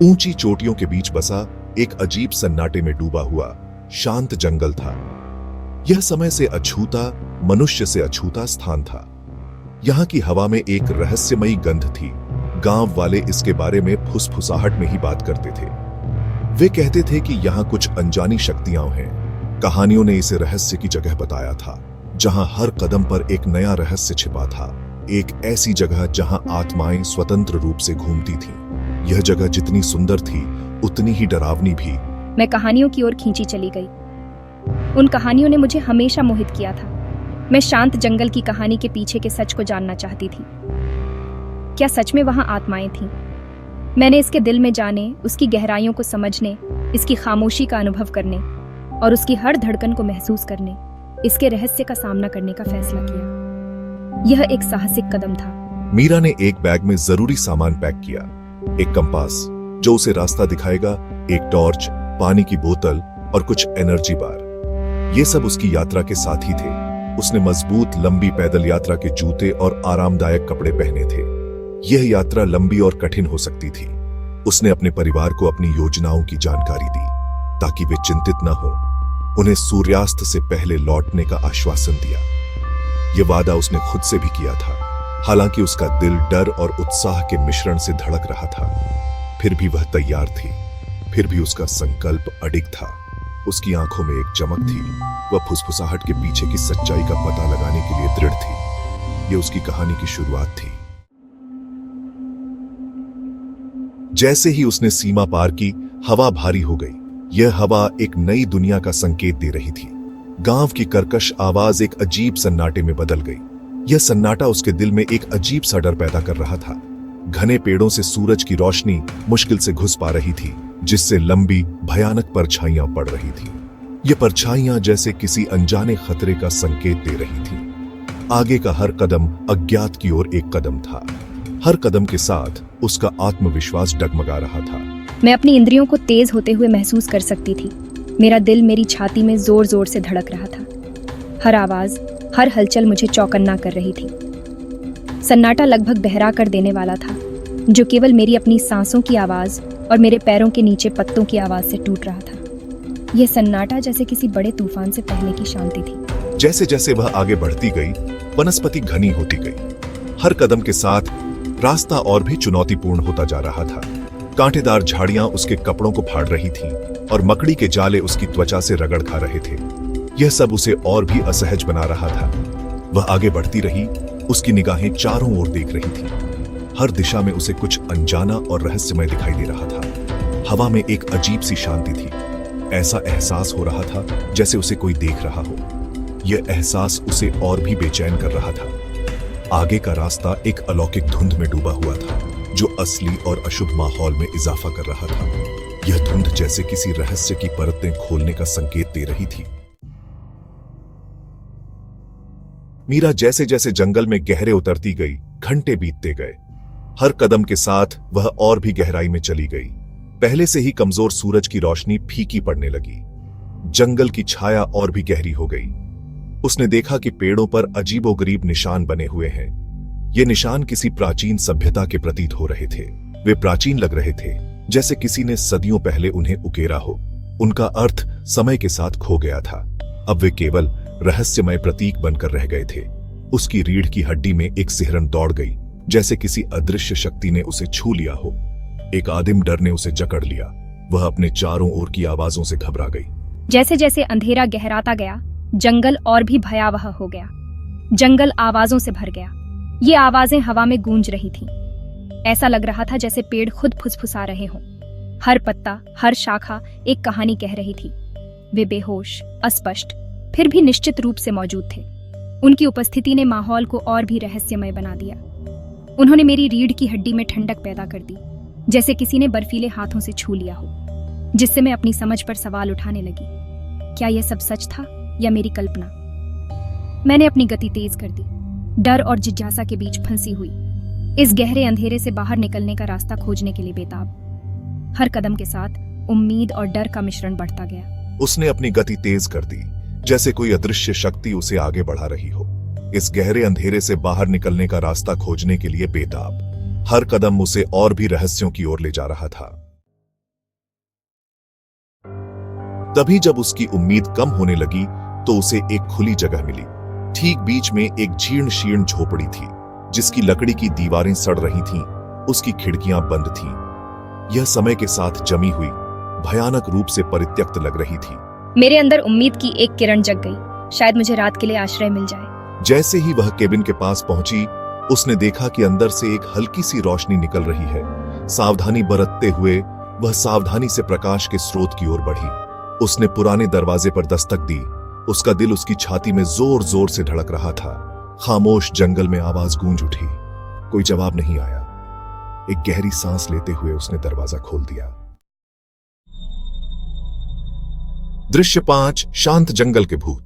ऊंची चोटियों के बीच बसा एक अजीब सन्नाटे में डूबा हुआ शांत जंगल था। यह समय से अछूता, मनुष्य से अछूता स्थान था। यहां की हवा में एक रहस्यमयी गंध थी। गांव वाले इसके बारे में फुसफुसाहट में ही बात करते थे। वे कहते थे कि यहां कुछ अनजानी शक्तियां हैं। कहानियों ने इसे रहस्य की जगह बताया था, जहां हर कदम पर एक नया रहस्य छिपा था। एक ऐसी जगह जहां आत्माएं स्वतंत्र रूप से घूमती थीं। यह जगह जितनी सुंदर थी, उतनी ही डरावनी भी। मैं कहानियों की ओर खींची चली गई। उन कहानियों ने मुझे हमेशा मोहित किया था। मैं शांत जंगल की कहानी के पीछे के सच को जानना चाहती थी। क्या सच में वहां आत्माएं थीं? मैंने इसके दिल में जाने, उसकी गहराइयों को समझने, इसकी खामोशी का अनुभव करने और उसकी हर धड़कन को महसूस करने, इसके रहस्य का सामना करने का फैसला किया। यह एक साहसिक कदम था। मीरा ने एक बैग में जरूरी सामान पैक किया। एक कंपास जो उसे रास्ता दिखाएगा, एक टॉर्च, पानी की बोतल और कुछ एनर्जी बार। ये सब उसकी यात्रा के साथ ही थे। उसने मजबूत लंबी पैदल यात्रा के जूते और आरामदायक कपड़े पहने थे। यह यात्रा लंबी और कठिन हो सकती थी। उसने अपने परिवार को अपनी योजनाओं की जानकारी दी ताकि वे चिंतित न हो। उन्हें सूर्यास्त से पहले लौटने का आश्वासन दिया। यह वादा उसने खुद से भी किया था। हालांकि उसका दिल डर और उत्साह के मिश्रण से धड़क रहा था, फिर भी वह तैयार थी। फिर भी उसका संकल्प अडिग था। उसकी आंखों में एक चमक थी। वह फुसफुसाहट के पीछे की सच्चाई का पता लगाने के लिए दृढ़ थी। यह उसकी कहानी की शुरुआत थी। जैसे ही उसने सीमा पार की, हवा भारी हो गई। यह हवा एक नई दुनिया का संकेत दे रही थी। गांव की कर्कश आवाज एक अजीब सन्नाटे में बदल गई। यह सन्नाटा उसके दिल में एक अजीब सा डर पैदा कर रहा था। घने पेड़ों से सूरज की रोशनी मुश्किल से घुस पा रही थी, जिससे लंबी भयानक परछाइयां पड़ रही थी। ये परछाइयां जैसे किसी अनजाने खतरे का संकेत दे रही थी। आगे का हर कदम अज्ञात की ओर एक कदम था। हर कदम के साथ उसका आत्मविश्वास डगमगा रहा था। मैं अपनी इंद्रियों को तेज होते हुए महसूस कर सकती थी। मेरा दिल मेरी छाती में जोर जोर से धड़क रहा था। हर आवाज, हर हलचल मुझे चौकन्ना कर रही थी। सन्नाटा लगभग बहरा कर देने वाला था, जो केवल मेरी अपनी सांसों की आवाज और मेरे पैरों के नीचे पत्तों की आवाज से टूट रहा था। यह सन्नाटा जैसे किसी बड़े तूफान से पहले की शांति थी। जैसे जैसे वह आगे बढ़ती गई, वनस्पति घनी होती गई। हर कदम के साथ रास्ता और भी चुनौतीपूर्ण होता जा रहा था। कांटेदार झाड़ियां उसके कपड़ों को फाड़ रही थीं और मकड़ी के जाले उसकी त्वचा से रगड़ खा रहे थे। यह सब उसे और भी असहज बना रहा था। वह आगे बढ़ती रही। उसकी निगाहें चारों ओर देख रही थी। हर दिशा में उसे कुछ अनजाना और रहस्यमय दिखाई दे रहा था। हवा में एक अजीब सी शांति थी। ऐसा एहसास हो रहा था जैसे उसे कोई देख रहा हो। यह एहसास उसे और भी बेचैन कर रहा था। आगे का रास्ता एक अलौकिक धुंध में डूबा हुआ था, जो असली और अशुभ माहौल में इजाफा कर रहा था। यह धुंध जैसे किसी रहस्य की परतें खोलने का संकेत दे रही थी। मीरा जैसे जैसे जंगल में गहरे उतरती गई, घंटे बीतते गए। हर कदम के साथ वह और भी गहराई में चली गई। पहले से ही कमजोर सूरज की रोशनी फीकी पड़ने लगी। जंगल की छाया और भी गहरी हो गई। उसने देखा कि पेड़ों पर अजीबोगरीब निशान बने हुए हैं। ये निशान किसी प्राचीन सभ्यता के प्रतीत हो रहे थे। वे प्राचीन लग रहे थे, जैसे किसी ने सदियों पहले उन्हें उकेरा हो। उनका अर्थ समय के साथ खो गया था। अब वे केवल रहस्यमय प्रतीक बनकर रह गए थे। उसकी रीढ़ की हड्डी में एक सिहरन दौड़ गई, जैसे किसी अदृश्य शक्ति ने उसे छू लिया हो। एक आदिम डर ने उसे जकड़ लिया। वह अपने चारों ओर की आवाजों से घबरा गई। जैसे जैसे अंधेरा गहराता गया, जंगल और भी भयावह हो गया। जंगल आवाजों से भर गया। ये आवाजें हवा में गूंज रही थीं। ऐसा लग रहा था जैसे पेड़ खुद फुसफुसा रहे हों। हर पत्ता, हर शाखा एक कहानी कह रही थी। वे बेहोश, अस्पष्ट, फिर भी निश्चित रूप से मौजूद थे। उनकी उपस्थिति ने माहौल को और भी रहस्यमय बना दिया। उन्होंने मेरी रीढ़ की हड्डी में ठंडक पैदा कर दी, जैसे किसी ने बर्फीले हाथों से छू लिया हो, जिससे मैं अपनी समझ पर सवाल उठाने लगी। क्या यह सब सच था या मेरी कल्पना? मैंने अपनी गति तेज कर दी, डर और जिज्ञासा के बीच फंसी हुई, इस गहरे अंधेरे से बाहर निकलने का रास्ता खोजने के लिए बेताब। हर कदम के साथ उम्मीद और डर का मिश्रण बढ़ता गया। उसने अपनी गति तेज कर दी, जैसे कोई अदृश्य शक्ति उसे आगे बढ़ा रही हो। इस गहरे अंधेरे से बाहर निकलने का रास्ता खोजने के लिए बेताब। हर कदम उसे और भी रहस्यों की ओर ले जा रहा था। तभी जब उसकी उम्मीद कम होने लगी तो उसे एक खुली जगह मिली। ठीक बीच में एक जीर्ण शीर्ण झोपड़ी थी, जिसकी लकड़ी की दीवारें सड़ रही थीं, उसकी खिड़कियां बंद थीं। यह समय के साथ जमी हुई भयानक रूप से परित्यक्त लग रही थी। मेरे अंदर उम्मीद की एक किरण जग गई, शायद मुझे रात के लिए आश्रय मिल जाए। जैसे ही वह केबिन के पास पहुंची, उसने देखा कि अंदर से एक हल्की सी रोशनी निकल रही है। सावधानी बरतते हुए वह सावधानी से प्रकाश के स्रोत की ओर बढ़ी। उसने पुराने दरवाजे पर दस्तक दी। उसका दिल उसकी छाती में जोर जोर से धड़क रहा था। खामोश जंगल में आवाज गूंज उठी। कोई जवाब नहीं आया। एक गहरी सांस लेते हुए उसने दरवाजा खोल दिया। दृश्य 5, शांत जंगल के भूत।